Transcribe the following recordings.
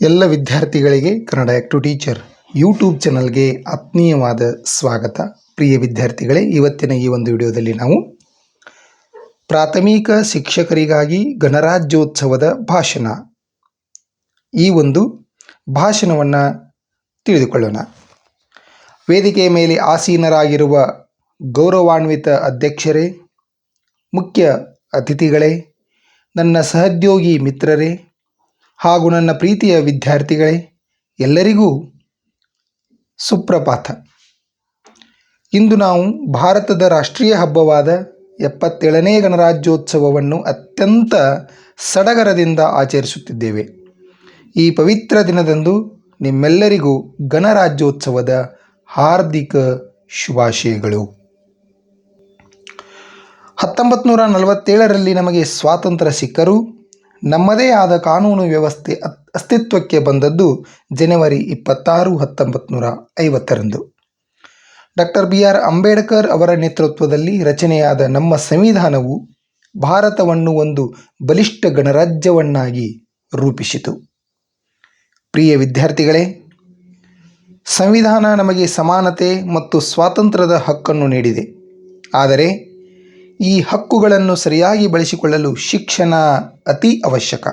ಎಲ್ಲ ವಿದ್ಯಾರ್ಥಿಗಳಿಗೆ Kannada act teacher YouTube ಚಾನಲ್ಗೆ ಆತ್ಮೀಯವಾದ ಸ್ವಾಗತ. ಪ್ರಿಯ ವಿದ್ಯಾರ್ಥಿಗಳೇ, ಇವತ್ತಿನ ಈ ಒಂದು ವಿಡಿಯೋದಲ್ಲಿ ನಾವು ಪ್ರಾಥಮಿಕ ಶಿಕ್ಷಕರಿಗಾಗಿ ಗಣರಾಜ್ಯೋತ್ಸವದ ಭಾಷಣ ಈ ಒಂದು ಭಾಷಣವನ್ನು ತಿಳಿದುಕೊಳ್ಳೋಣ. ವೇದಿಕೆಯ ಮೇಲೆ ಆಸೀನರಾಗಿರುವ ಗೌರವಾನ್ವಿತ ಅಧ್ಯಕ್ಷರೇ, ಮುಖ್ಯ ಅತಿಥಿಗಳೇ, ನನ್ನ ಸಹೋದ್ಯೋಗಿ ಮಿತ್ರರೇ ಹಾಗೂ ನನ್ನ ಪ್ರೀತಿಯ ವಿದ್ಯಾರ್ಥಿಗಳೇ, ಎಲ್ಲರಿಗೂ ಸುಪ್ರಭಾತ. ಇಂದು ನಾವು ಭಾರತದ ರಾಷ್ಟ್ರೀಯ ಹಬ್ಬವಾದ 77ನೇ ಗಣರಾಜ್ಯೋತ್ಸವವನ್ನು ಅತ್ಯಂತ ಸಡಗರದಿಂದ ಆಚರಿಸುತ್ತಿದ್ದೇವೆ. ಈ ಪವಿತ್ರ ದಿನದಂದು ನಿಮ್ಮೆಲ್ಲರಿಗೂ ಗಣರಾಜ್ಯೋತ್ಸವದ ಹಾರ್ದಿಕ ಶುಭಾಶಯಗಳು. 1947ರಲ್ಲಿ ನಮಗೆ ಸ್ವಾತಂತ್ರ್ಯ ಸಿಕ್ಕರೂ ನಮ್ಮದೇ ಆದ ಕಾನೂನು ವ್ಯವಸ್ಥೆ ಅಸ್ತಿತ್ವಕ್ಕೆ ಬಂದದ್ದು ಜನವರಿ 26, 1950ರಂದು. ಡಾಕ್ಟರ್ BR ಅಂಬೇಡ್ಕರ್ ಅವರ ನೇತೃತ್ವದಲ್ಲಿ ರಚನೆಯಾದ ನಮ್ಮ ಸಂವಿಧಾನವು ಭಾರತವನ್ನು ಒಂದು ಬಲಿಷ್ಠ ಗಣರಾಜ್ಯವನ್ನಾಗಿ ರೂಪಿಸಿತು. ಪ್ರಿಯ ವಿದ್ಯಾರ್ಥಿಗಳೇ, ಸಂವಿಧಾನ ನಮಗೆ ಸಮಾನತೆ ಮತ್ತು ಸ್ವಾತಂತ್ರ್ಯದ ಹಕ್ಕನ್ನು ನೀಡಿದೆ. ಆದರೆ ಈ ಹಕ್ಕುಗಳನ್ನು ಸರಿಯಾಗಿ ಬಳಸಿಕೊಳ್ಳಲು ಶಿಕ್ಷಣ ಅತಿ ಅವಶ್ಯಕ.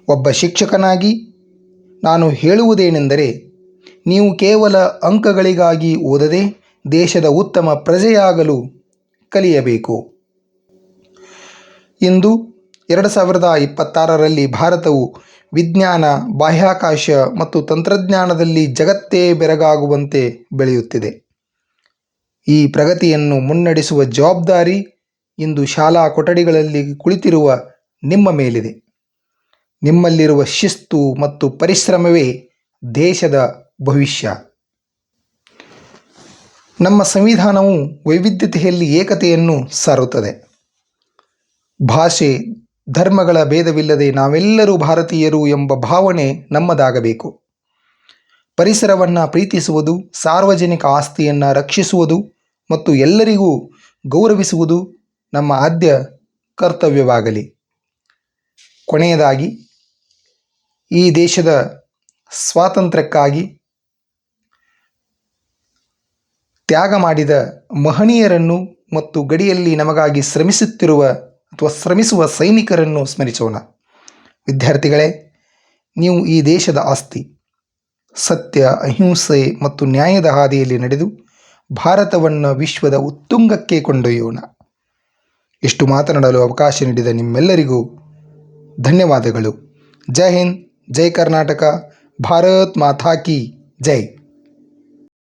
ಒಬ್ಬ ಶಿಕ್ಷಕನಾಗಿ ನಾನು ಹೇಳುವುದೇನೆಂದರೆ, ನೀವು ಕೇವಲ ಅಂಕಗಳಿಗಾಗಿ ಓದದೆ ದೇಶದ ಉತ್ತಮ ಪ್ರಜೆಯಾಗಲು ಕಲಿಯಬೇಕು. ಇಂದು 2026ರಲ್ಲಿ ಭಾರತವು ವಿಜ್ಞಾನ, ಬಾಹ್ಯಾಕಾಶ ಮತ್ತು ತಂತ್ರಜ್ಞಾನದಲ್ಲಿ ಜಗತ್ತೇ ಬೆರಗಾಗುವಂತೆ ಬೆಳೆಯುತ್ತಿದೆ. ಈ ಪ್ರಗತಿಯನ್ನು ಮುನ್ನಡೆಸುವ ಜವಾಬ್ದಾರಿ ಇಂದು ಶಾಲಾ ಕೊಠಡಿಗಳಲ್ಲಿ ಕುಳಿತಿರುವ ನಿಮ್ಮ ಮೇಲಿದೆ. ನಿಮ್ಮಲ್ಲಿರುವ ಶಿಸ್ತು ಮತ್ತು ಪರಿಶ್ರಮವೇ ದೇಶದ ಭವಿಷ್ಯ. ನಮ್ಮ ಸಂವಿಧಾನವು ವೈವಿಧ್ಯತೆಯಲ್ಲಿ ಏಕತೆಯನ್ನು ಸಾರುತ್ತದೆ. ಭಾಷೆ, ಧರ್ಮಗಳ ಭೇದವಿಲ್ಲದೆ ನಾವೆಲ್ಲರೂ ಭಾರತೀಯರು ಎಂಬ ಭಾವನೆ ನಮ್ಮದಾಗಬೇಕು. ಪರಿಸರವನ್ನು ಪ್ರೀತಿಸುವುದು, ಸಾರ್ವಜನಿಕ ಆಸ್ತಿಯನ್ನು ರಕ್ಷಿಸುವುದು ಮತ್ತು ಎಲ್ಲರಿಗೂ ಗೌರವಿಸುವುದು ನಮ್ಮ ಆದ್ಯ ಕರ್ತವ್ಯವಾಗಲಿ. ಕೊನೆಯದಾಗಿ, ಈ ದೇಶದ ಸ್ವಾತಂತ್ರ್ಯಕ್ಕಾಗಿ ತ್ಯಾಗ ಮಾಡಿದ ಮಹನೀಯರನ್ನು ಮತ್ತು ಗಡಿಯಲ್ಲಿ ನಮಗಾಗಿ ಶ್ರಮಿಸುವ ಸೈನಿಕರನ್ನು ಸ್ಮರಿಸೋಣ. ವಿದ್ಯಾರ್ಥಿಗಳೇ, ನೀವು ಈ ದೇಶದ ಆಸ್ತಿ. ಸತ್ಯ, ಅಹಿಂಸೆ ಮತ್ತು ನ್ಯಾಯದ ಹಾದಿಯಲ್ಲಿ ನಡೆದು ಭಾರತವನ್ನು ವಿಶ್ವದ ಉತ್ತುಂಗಕ್ಕೆ ಕೊಂಡೊಯ್ಯೋಣ. ಇಷ್ಟು ಮಾತನಾಡಲು ಅವಕಾಶ ನೀಡಿದ ನಿಮ್ಮೆಲ್ಲರಿಗೂ ಧನ್ಯವಾದಗಳು. ಜೈ ಹಿಂದ್, ಜೈ ಕರ್ನಾಟಕ, ಭಾರತ್ ಮಾತಾ ಕಿ ಜೈ.